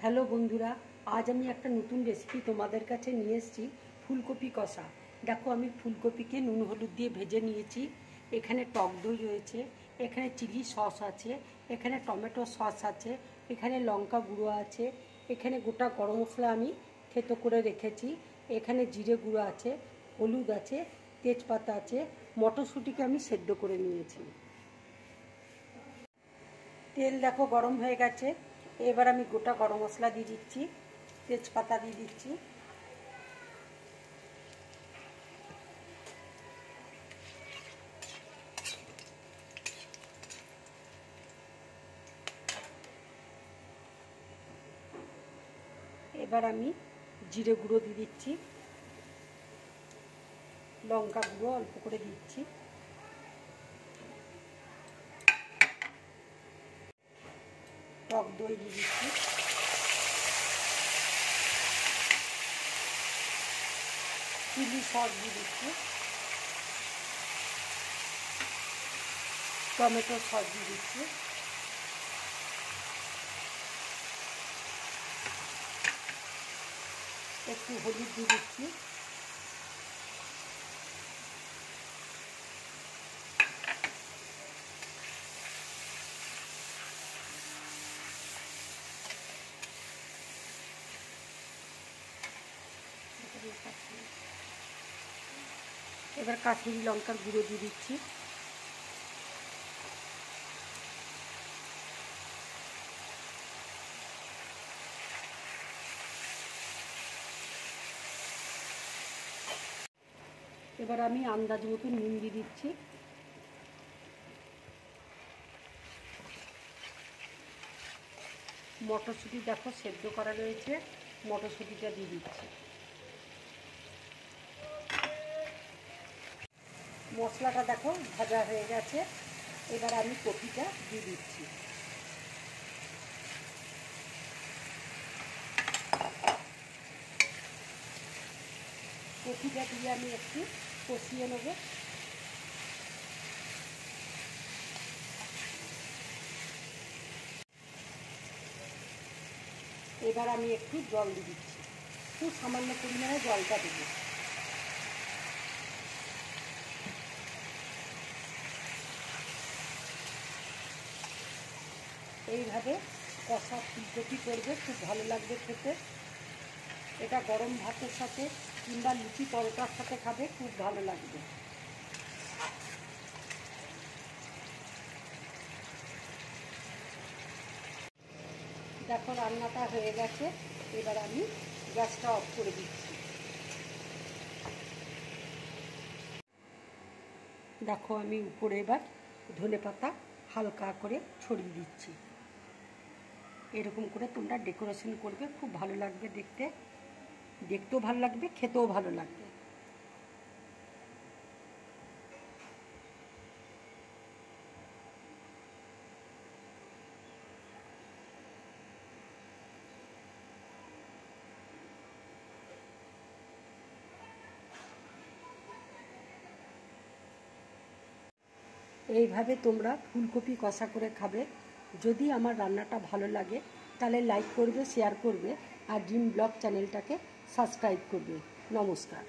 Hello বন্ধুরা, আজ আমি একটা নতুন রেসিপি তোমাদের কাছে নিয়ে এসেছি। ফুলকপি কষা। দেখো, আমি ফুলকপিকে নুন হলুদ দিয়ে ভেজে নিয়েছি। এখানে টক দই রয়েছে, এখানে চিলি সস আছে, এখানে টমেটো সস আছে, এখানে লঙ্কা গুঁড়ো আছে, এখানে গোটা গরম মশলা আমি থেতো করে রেখেছি, এখানে জিরে গুঁড়ো আছে, হলুদ আছে, তেজপাতা আছে, মটরশুঁটিকে আমি সেদ্ধ করে নিয়েছি। তেল দেখো গরম হয়ে গেছে। এবার আমি গোটা গরম মশলা দিয়ে দিচ্ছি, তেজপাতা দিয়ে দিচ্ছি, এবার আমি জিরে গুঁড়ো দিয়ে দিচ্ছি, লঙ্কা গুঁড়ো অল্প করে দিচ্ছি, টক দই দিয়ে দিচ্ছি, চিলি সস দিয়ে দিচ্ছি, টমেটো সস দিয়ে দিচ্ছি, একটু হলুদ দিয়ে দিচ্ছি, এবার কাশ্মীরি লঙ্কার গুঁড়ো দিয়ে দিচ্ছি, এবার আমি আন্দাজ মতো নুন দিয়ে দিচ্ছি, মটরশুঁটি দেখো সেদ্ধ করা রয়েছে, মটরশুঁটিটা দিয়ে দিচ্ছি। মশলাটা দেখো ভাজা হয়ে গেছে, এবার আমি কপিটা দিয়ে দিচ্ছি। কপিটা দিয়ে আমি একটু কষিয়ে নেব। এবার আমি একটু জল দিয়ে দিচ্ছি, খুব সামান্য পরিমাণে জলটা দেব। এইভাবে কষা ফুলকপি করবে, খুব ভালো লাগবে খেতে। এটা গরম ভাতের সাথে কিংবা লুচি পরোটার সাথে খাবে, খুব ভালো লাগবে। দেখো রান্নাটা হয়ে গেছে, এবার আমি গ্যাসটা অফ করে দিচ্ছি। দেখো আমি উপরে এবার ধনেপাতা হালকা করে ছড়িয়ে দিচ্ছি। এরকম করে তোমরা ডেকোরেশন করবে, খুব ভালো লাগবে দেখতে, দেখতেও ভালো লাগবে, খেতেও ভালো লাগবে। এইভাবে তোমরা ফুলকপি কষা করে খাবে। যদি আমার রান্নাটা ভালো লাগে তাহলে লাইক করবে, শেয়ার করবে, আর ড্রিম ব্লগ চ্যানেলটাকে সাবস্ক্রাইব করবে। নমস্কার।